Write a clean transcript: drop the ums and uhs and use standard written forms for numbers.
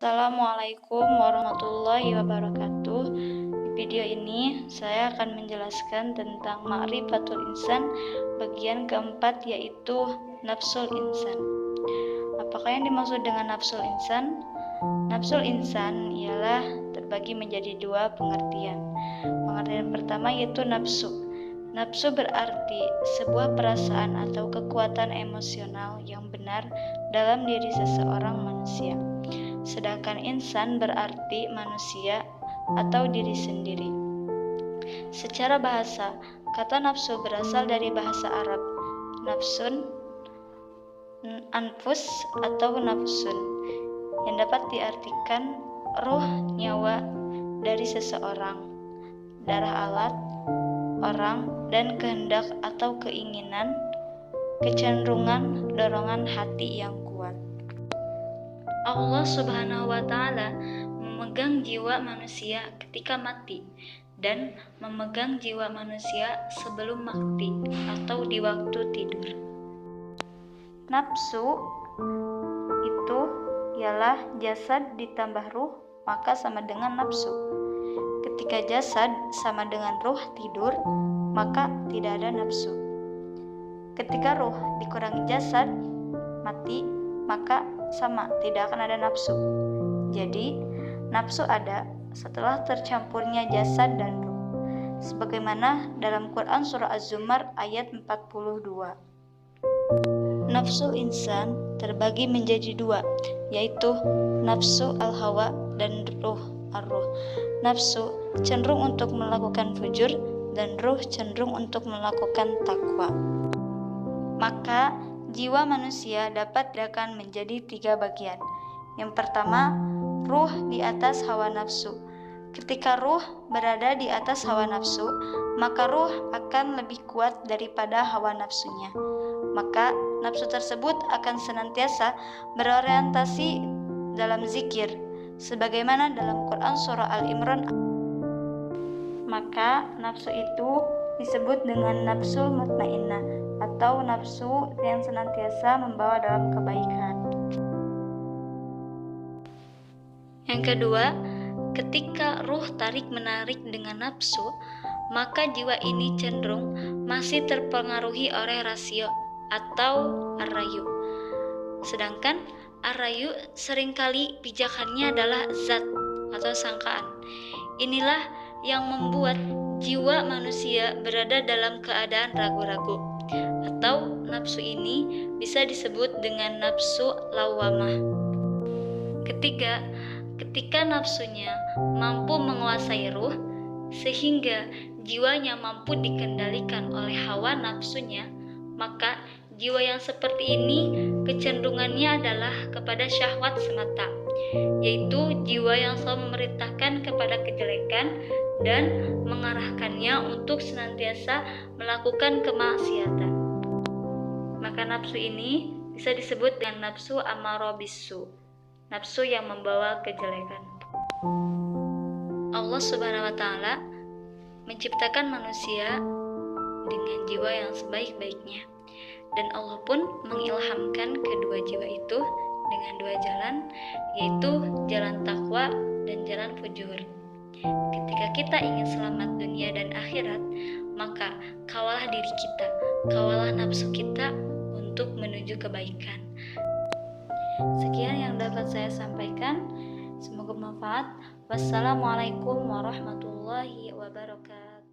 Assalamualaikum warahmatullahi wabarakatuh. Di video ini saya akan menjelaskan tentang ma'rifatul insan bagian keempat, yaitu nafsul insan. Apakah yang dimaksud dengan nafsul insan? Nafsul insan ialah terbagi menjadi dua pengertian. Pengertian pertama yaitu nafsu. Nafsu berarti sebuah perasaan atau kekuatan emosional yang benar dalam diri seseorang manusia. Sedangkan insan berarti manusia atau diri sendiri. Secara bahasa, kata nafsu berasal dari bahasa Arab nafsun, anfus atau nafsun, yang dapat diartikan ruh, nyawa dari seseorang, darah alat, orang, dan kehendak atau keinginan, kecenderungan, dorongan hati yang kuat. Allah Subhanahu wa Ta'ala memegang jiwa manusia ketika mati dan memegang jiwa manusia sebelum mati atau di waktu tidur. Nafsu itu ialah jasad ditambah ruh, maka sama dengan nafsu. Ketika jasad sama dengan ruh tidur, maka tidak ada nafsu. Ketika ruh dikurangi jasad, mati, maka sama, tidak akan ada nafsu. Jadi, nafsu ada setelah tercampurnya jasad dan ruh. Sebagaimana dalam Quran surah Az-Zumar ayat 42. Nafsu insan terbagi menjadi dua, yaitu nafsu al-hawa dan ruh ar-ruh. Nafsu cenderung untuk melakukan fujur dan ruh cenderung untuk melakukan takwa. Maka jiwa manusia dapat dibedakan menjadi tiga bagian. Yang pertama, ruh di atas hawa nafsu. Ketika ruh berada di atas hawa nafsu, maka ruh akan lebih kuat daripada hawa nafsunya. Maka nafsu tersebut akan senantiasa berorientasi dalam zikir, sebagaimana dalam Quran surah Al-Imran. Maka nafsu itu disebut dengan nafsul mutmainnah atau nafsu yang senantiasa membawa dalam kebaikan. Yang kedua, ketika ruh tarik-menarik dengan nafsu, maka jiwa ini cenderung masih terpengaruhi oleh rasio atau ar-rayu. Sedangkan ar-rayu seringkali pijakannya adalah zat atau sangkaan. Inilah yang membuat jiwa manusia berada dalam keadaan ragu-ragu, atau nafsu ini bisa disebut dengan nafsu lawamah. Ketiga, ketika nafsunya mampu menguasai ruh sehingga jiwanya mampu dikendalikan oleh hawa nafsunya, maka jiwa yang seperti ini kecenderungannya adalah kepada syahwat semata, yaitu jiwa yang selalu memerintahkan kepada kejelekan dan mengarahkannya untuk senantiasa melakukan kemaksiatan. Maka nafsu ini bisa disebut dengan nafsu ammarah bisu, nafsu yang membawa kejelekan. Allah Subhanahu wa Ta'ala menciptakan manusia dengan jiwa yang sebaik-baiknya, dan Allah pun mengilhamkan kedua jiwa itu dengan dua jalan, yaitu jalan takwa dan jalan fujur. Ketika kita ingin selamat dunia dan akhirat, maka kawalah diri kita, kawalah nafsu kita untuk menuju kebaikan. Sekian yang dapat saya sampaikan, semoga bermanfaat. Wassalamualaikum warahmatullahi wabarakatuh.